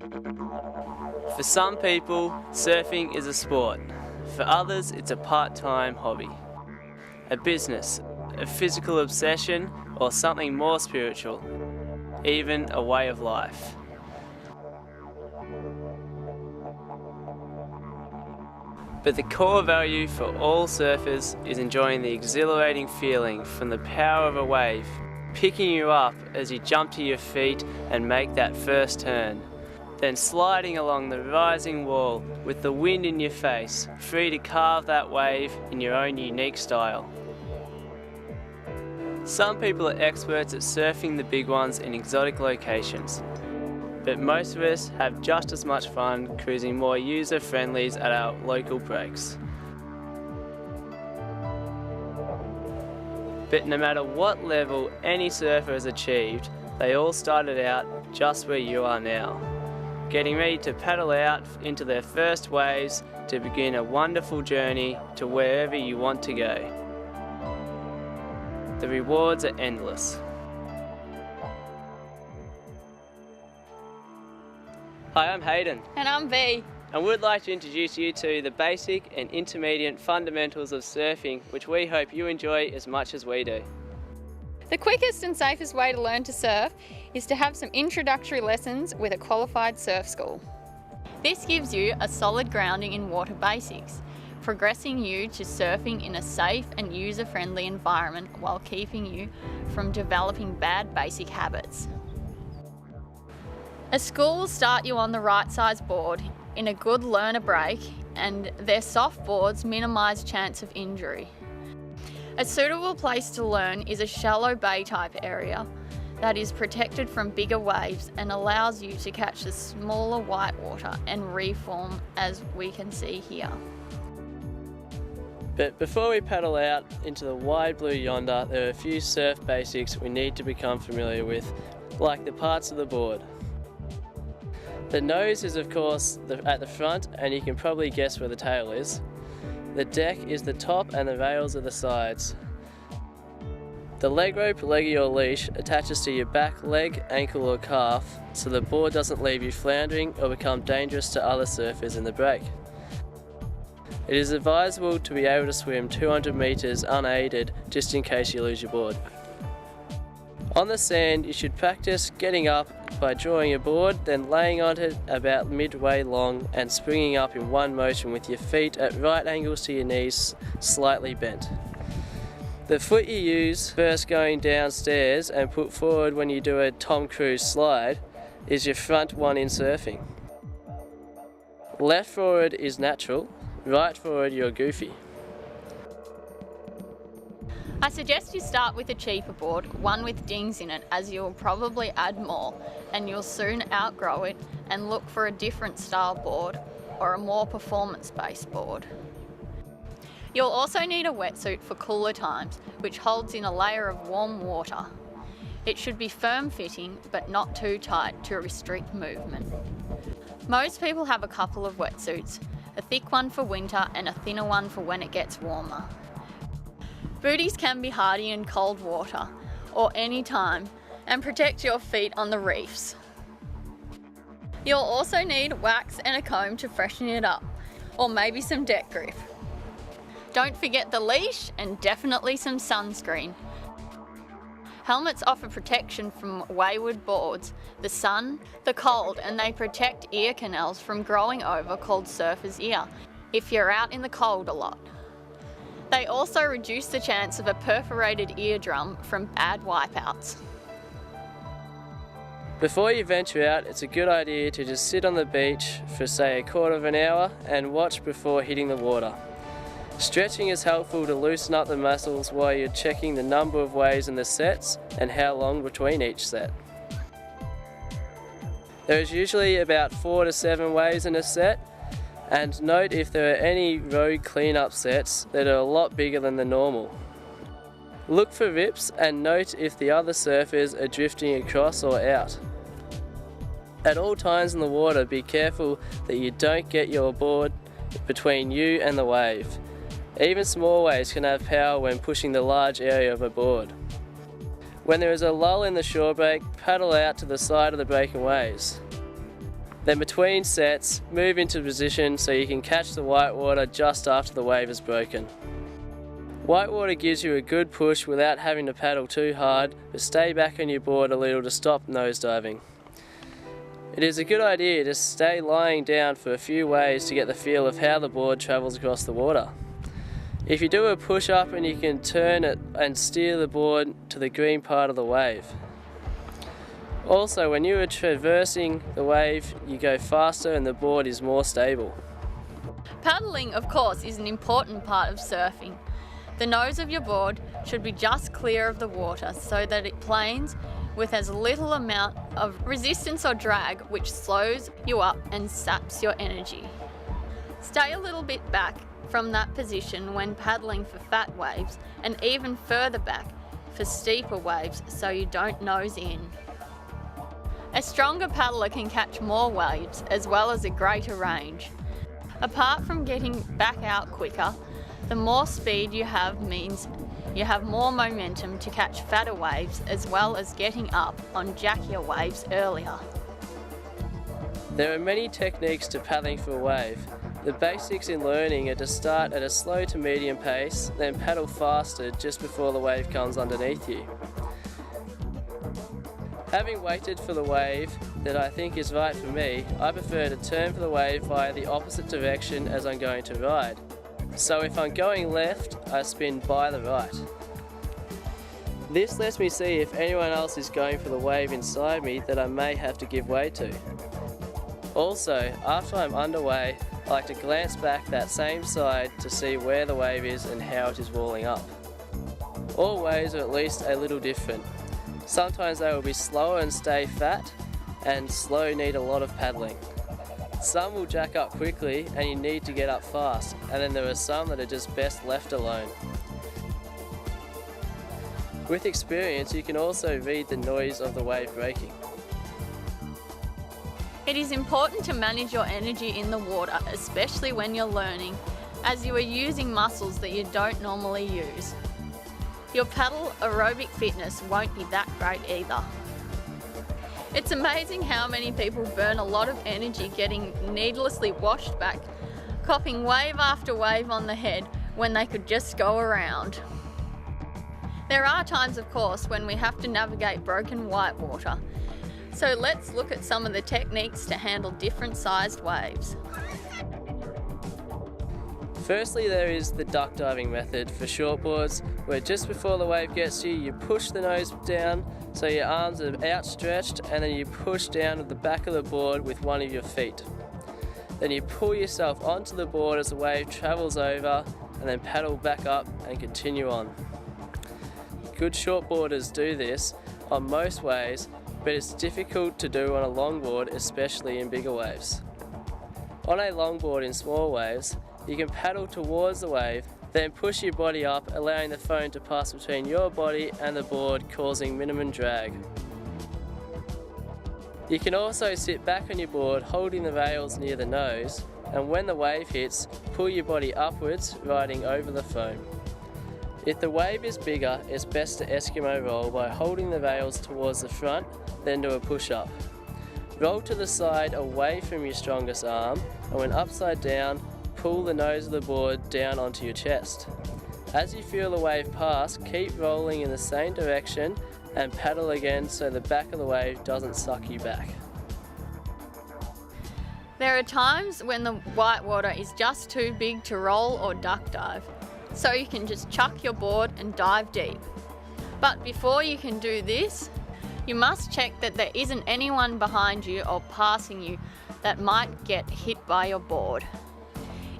For some people, surfing is a sport. For others, it's a part-time hobby. A business, a physical obsession, or something more spiritual. Even a way of life. But the core value for all surfers is enjoying the exhilarating feeling from the power of a wave, picking you up as you jump to your feet and make that first turn. Then sliding along the rising wall with the wind in your face, free to carve that wave in your own unique style. Some people are experts at surfing the big ones in exotic locations, but most of us have just as much fun cruising more user-friendlies at our local breaks. But no matter what level any surfer has achieved, they all started out just where you are now, getting ready to paddle out into their first waves to begin a wonderful journey to wherever you want to go. The rewards are endless. Hi, I'm Hayden. And I'm V. And we'd like to introduce you to the basic and intermediate fundamentals of surfing, which we hope you enjoy as much as we do. The quickest and safest way to learn to surf is to have some introductory lessons with a qualified surf school. This gives you a solid grounding in water basics, progressing you to surfing in a safe and user-friendly environment while keeping you from developing bad basic habits. A school will start you on the right size board in a good learner break, and their soft boards minimise chance of injury. A suitable place to learn is a shallow bay type area that is protected from bigger waves and allows you to catch the smaller white water and reform, as we can see here. But before we paddle out into the wide blue yonder, there are a few surf basics we need to become familiar with, like the parts of the board. The nose is of course at the front, and you can probably guess where the tail is. The deck is the top and the rails are the sides. The leg rope, leggy or leash attaches to your back leg, ankle or calf so the board doesn't leave you floundering or become dangerous to other surfers in the break. It is advisable to be able to swim 200 metres unaided just in case you lose your board. On the sand, you should practice getting up by drawing a board, then laying on it about midway long and springing up in one motion with your feet at right angles to your knees, slightly bent. The foot you use first going downstairs and put forward when you do a Tom Cruise slide is your front one in surfing. Left forward is natural, right forward you're goofy. I suggest you start with a cheaper board, one with dings in it, as you'll probably add more and you'll soon outgrow it and look for a different style board or a more performance-based board. You'll also need a wetsuit for cooler times, which holds in a layer of warm water. It should be firm fitting but not too tight to restrict movement. Most people have a couple of wetsuits, a thick one for winter and a thinner one for when it gets warmer. Booties can be hardy in cold water or any time and protect your feet on the reefs. You'll also need wax and a comb to freshen it up, or maybe some deck grip. Don't forget the leash and definitely some sunscreen. Helmets offer protection from wayward boards, the sun, the cold, and they protect ear canals from growing over called surfer's ear if you're out in the cold a lot. They also reduce the chance of a perforated eardrum from bad wipeouts. Before you venture out, it's a good idea to just sit on the beach for say a quarter of an hour and watch before hitting the water. Stretching is helpful to loosen up the muscles while you're checking the number of waves in the sets and how long between each set. There is usually about 4 to 7 waves in a set, and note if there are any road cleanup sets that are a lot bigger than the normal. Look for rips and note if the other surfers are drifting across or out. At all times in the water, be careful that you don't get your board between you and the wave. Even small waves can have power when pushing the large area of a board. When there is a lull in the shore break, paddle out to the side of the breaking waves. Then between sets, move into position so you can catch the whitewater just after the wave is broken. Whitewater gives you a good push without having to paddle too hard, but stay back on your board a little to stop nosediving. It is a good idea to stay lying down for a few waves to get the feel of how the board travels across the water. If you do a push up and you can turn it and steer the board to the green part of the wave. Also, when you are traversing the wave, you go faster and the board is more stable. Paddling, of course, is an important part of surfing. The nose of your board should be just clear of the water so that it planes with as little amount of resistance or drag, which slows you up and saps your energy. Stay a little bit back from that position when paddling for fat waves, and even further back for steeper waves so you don't nose in. A stronger paddler can catch more waves as well as a greater range. Apart from getting back out quicker, the more speed you have means you have more momentum to catch fatter waves as well as getting up on jackier waves earlier. There are many techniques to paddling for a wave. The basics in learning are to start at a slow to medium pace, then paddle faster just before the wave comes underneath you. Having waited for the wave that I think is right for me, I prefer to turn for the wave via the opposite direction as I'm going to ride. So if I'm going left, I spin by the right. This lets me see if anyone else is going for the wave inside me that I may have to give way to. Also, after I'm underway, I like to glance back that same side to see where the wave is and how it is walling up. All waves are at least a little different. Sometimes they will be slower and stay fat, and slow need a lot of paddling. Some will jack up quickly and you need to get up fast, and then there are some that are just best left alone. With experience, you can also read the noise of the wave breaking. It is important to manage your energy in the water, especially when you're learning, as you are using muscles that you don't normally use. Your paddle aerobic fitness won't be that great either. It's amazing how many people burn a lot of energy getting needlessly washed back, copping wave after wave on the head when they could just go around. There are times, of course, when we have to navigate broken whitewater. So let's look at some of the techniques to handle different sized waves. Firstly, there is the duck diving method for shortboards, where just before the wave gets you, you push the nose down so your arms are outstretched, and then you push down at the back of the board with one of your feet. Then you pull yourself onto the board as the wave travels over, and then paddle back up and continue on. Good shortboarders do this on most waves, but it's difficult to do on a longboard, especially in bigger waves. On a longboard in small waves, you can paddle towards the wave, then push your body up, allowing the foam to pass between your body and the board, causing minimum drag. You can also sit back on your board, holding the rails near the nose, and when the wave hits, pull your body upwards, riding over the foam. If the wave is bigger, it's best to Eskimo roll by holding the rails towards the front, then do a push-up. Roll to the side away from your strongest arm, and when upside down, pull the nose of the board down onto your chest. As you feel the wave pass, keep rolling in the same direction and paddle again so the back of the wave doesn't suck you back. There are times when the whitewater is just too big to roll or duck dive, so you can just chuck your board and dive deep. But before you can do this, you must check that there isn't anyone behind you or passing you that might get hit by your board.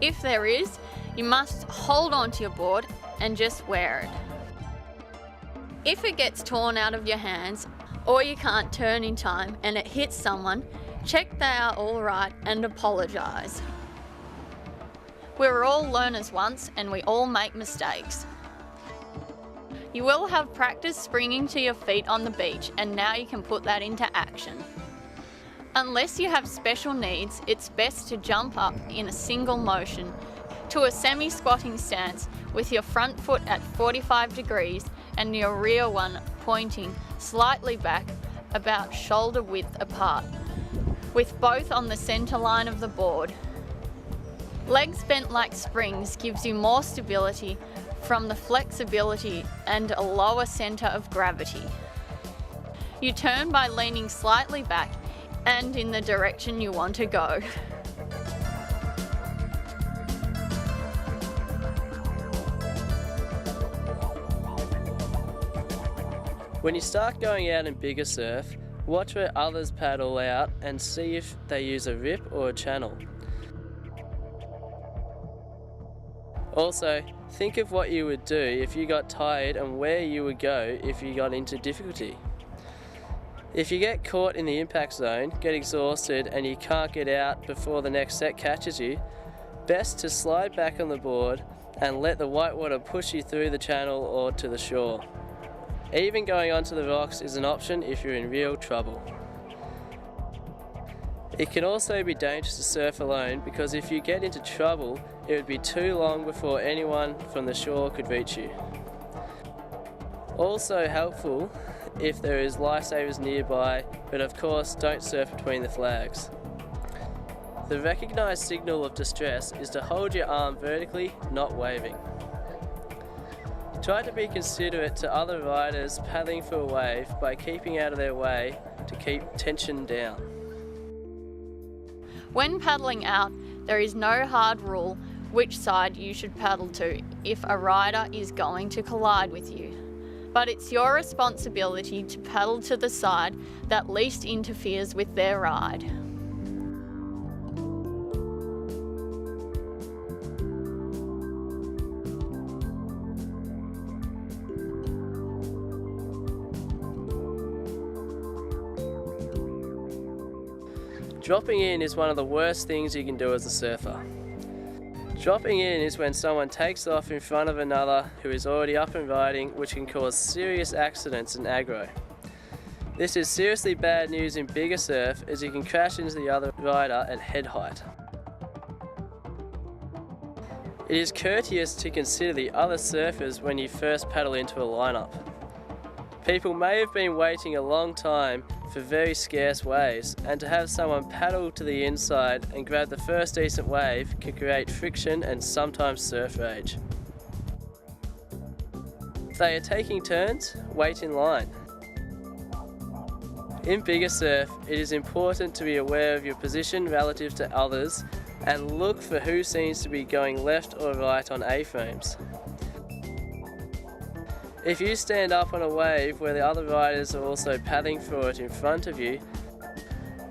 If there is, you must hold onto your board and just wear it. If it gets torn out of your hands or you can't turn in time and it hits someone, check they are all right and apologise. We were all learners once and we all make mistakes. You will have practice springing to your feet on the beach, and now you can put that into action. Unless you have special needs, it's best to jump up in a single motion to a semi-squatting stance with your front foot at 45 degrees and your rear one pointing slightly back, about shoulder width apart. with both on the centre line of the board. Legs bent like springs gives you more stability from the flexibility and a lower centre of gravity. You turn by leaning slightly back and in the direction you want to go. When you start going out in bigger surf, watch where others paddle out and see if they use a rip or a channel. Also, think of what you would do if you got tired and where you would go if you got into difficulty. If you get caught in the impact zone, get exhausted and you can't get out before the next set catches you, best to slide back on the board and let the whitewater push you through the channel or to the shore. Even going onto the rocks is an option if you're in real trouble. It can also be dangerous to surf alone because if you get into trouble, it would be too long before anyone from the shore could reach you. Also helpful if there is lifesavers nearby, but of course don't surf between the flags. The recognised signal of distress is to hold your arm vertically, not waving. Try to be considerate to other riders paddling for a wave by keeping out of their way to keep tension down. When paddling out, there is no hard rule which side you should paddle to if a rider is going to collide with you. But it's your responsibility to paddle to the side that least interferes with their ride. Dropping in is one of the worst things you can do as a surfer. Dropping in is when someone takes off in front of another who is already up and riding, which can cause serious accidents and aggro. This is seriously bad news in bigger surf as you can crash into the other rider at head height. It is courteous to consider the other surfers when you first paddle into a lineup. People may have been waiting a long time for very scarce waves, and to have someone paddle to the inside and grab the first decent wave can create friction and sometimes surf rage. If they are taking turns, wait in line. In bigger surf, it is important to be aware of your position relative to others and look for who seems to be going left or right on A-frames. If you stand up on a wave where the other riders are also paddling for it in front of you,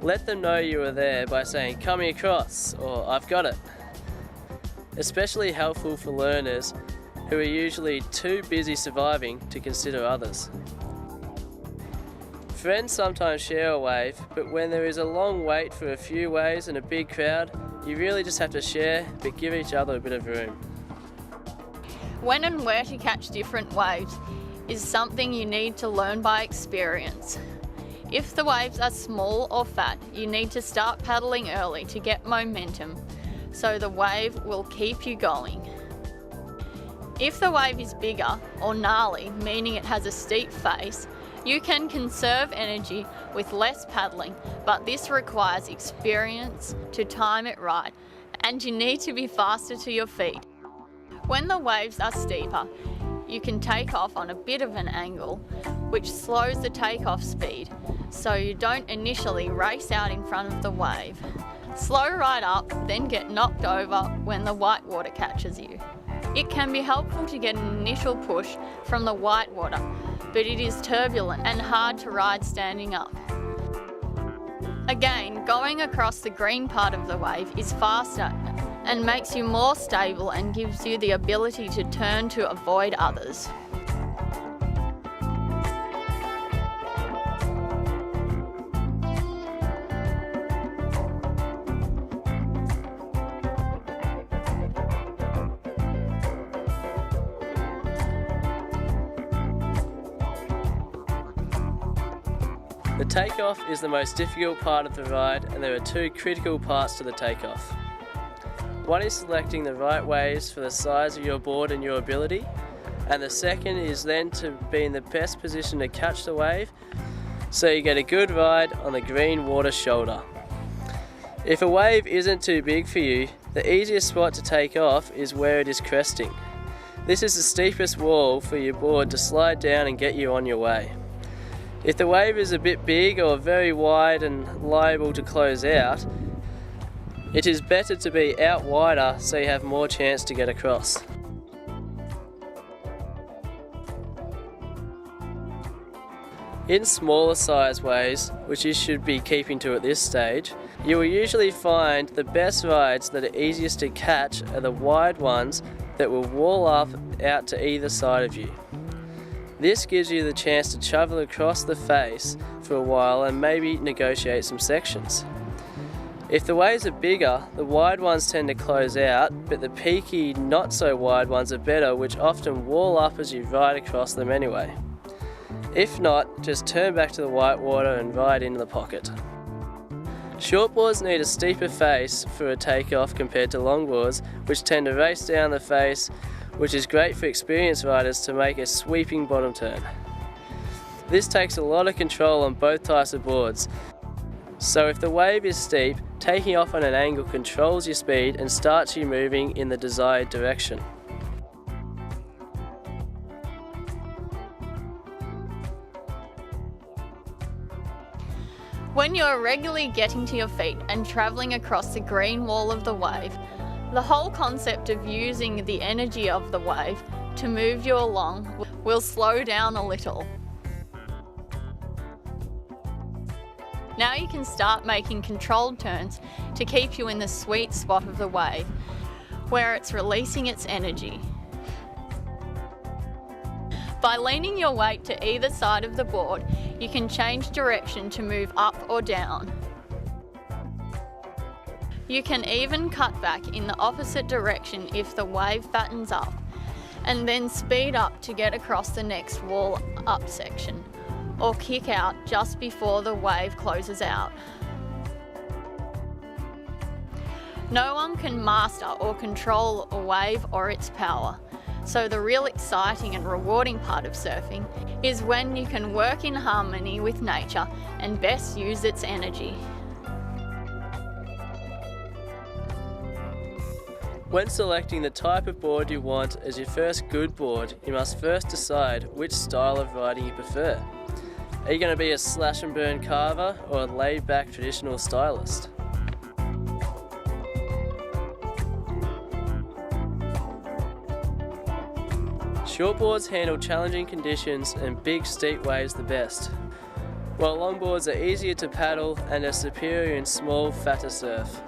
let them know you are there by saying "coming across" or "I've got it." Especially helpful for learners who are usually too busy surviving to consider others. Friends sometimes share a wave, but when there is a long wait for a few waves and a big crowd, you really just have to share but give each other a bit of room. When and where to catch different waves is something you need to learn by experience. If the waves are small or fat, you need to start paddling early to get momentum, so the wave will keep you going. If the wave is bigger or gnarly, meaning it has a steep face, you can conserve energy with less paddling, but this requires experience to time it right, and you need to be faster to your feet. When the waves are steeper, you can take off on a bit of an angle, which slows the takeoff speed, so you don't initially race out in front of the wave. Slow right up, then get knocked over when the whitewater catches you. It can be helpful to get an initial push from the whitewater, but it is turbulent and hard to ride standing up. Again, going across the green part of the wave is faster and makes you more stable and gives you the ability to turn to avoid others. The takeoff is the most difficult part of the ride, and there are two critical parts to the takeoff. One is selecting the right waves for the size of your board and your ability, and the second is then to be in the best position to catch the wave so you get a good ride on the green water shoulder. If a wave isn't too big for you, the easiest spot to take off is where it is cresting. This is the steepest wall for your board to slide down and get you on your way. If the wave is a bit big or very wide and liable to close out, it is better to be out wider so you have more chance to get across. In smaller size waves, which you should be keeping to at this stage, you will usually find the best rides that are easiest to catch are the wide ones that will wall up out to either side of you. This gives you the chance to travel across the face for a while and maybe negotiate some sections. If the waves are bigger, the wide ones tend to close out, but the peaky, not so wide ones are better, which often wall up as you ride across them anyway. If not, just turn back to the whitewater and ride into the pocket. Shortboards need a steeper face for a takeoff compared to longboards, which tend to race down the face, which is great for experienced riders to make a sweeping bottom turn. This takes a lot of control on both types of boards, so if the wave is steep, taking off on an angle controls your speed and starts you moving in the desired direction. When you're regularly getting to your feet and travelling across the green wall of the wave, the whole concept of using the energy of the wave to move you along will slow down a little. Now you can start making controlled turns to keep you in the sweet spot of the wave, where it's releasing its energy. By leaning your weight to either side of the board, you can change direction to move up or down. You can even cut back in the opposite direction if the wave fattens up, and then speed up to get across the next wall up section, or kick out just before the wave closes out. No one can master or control a wave or its power. So the real exciting and rewarding part of surfing is when you can work in harmony with nature and best use its energy. When selecting the type of board you want as your first good board, you must first decide which style of riding you prefer. Are you going to be a slash and burn carver or a laid back traditional stylist? Shortboards handle challenging conditions and big steep waves the best, while longboards are easier to paddle and are superior in small, fatter surf.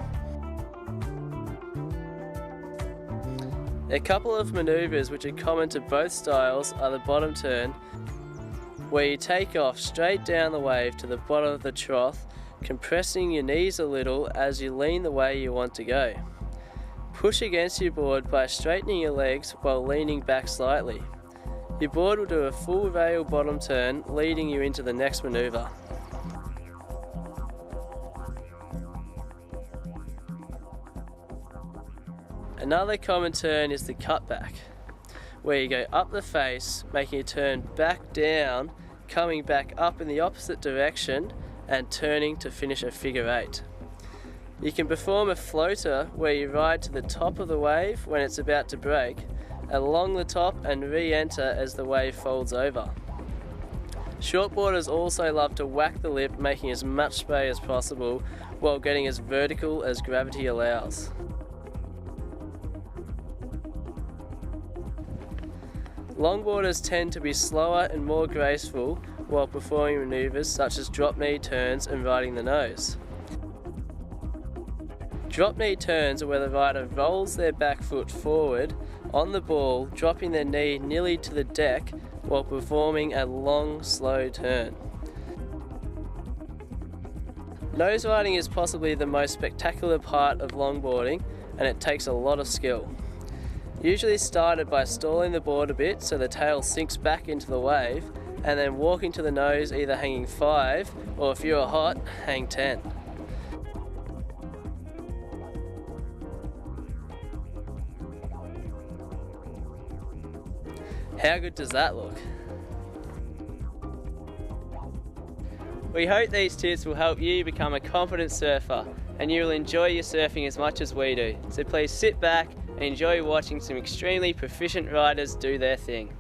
A couple of manoeuvres which are common to both styles are the bottom turn, where you take off straight down the wave to the bottom of the trough, compressing your knees a little as you lean the way you want to go. Push against your board by straightening your legs while leaning back slightly. Your board will do a full rail bottom turn, leading you into the next manoeuvre. Another common turn is the cutback, where you go up the face, making a turn back down, coming back up in the opposite direction and turning to finish a figure eight. You can perform a floater where you ride to the top of the wave when it's about to break, along the top and re-enter as the wave folds over. Shortboarders also love to whack the lip, making as much spray as possible while getting as vertical as gravity allows. Longboarders tend to be slower and more graceful while performing manoeuvres such as drop knee turns and riding the nose. Drop knee turns are where the rider rolls their back foot forward on the ball, dropping their knee nearly to the deck while performing a long, slow turn. Nose riding is possibly the most spectacular part of longboarding, and it takes a lot of skill. Usually started by stalling the board a bit so the tail sinks back into the wave, and then walking to the nose either hanging 5 or if you're hot, hang 10. How good does that look? We hope these tips will help you become a confident surfer and you will enjoy your surfing as much as we do. So please sit back and enjoy watching some extremely proficient riders do their thing.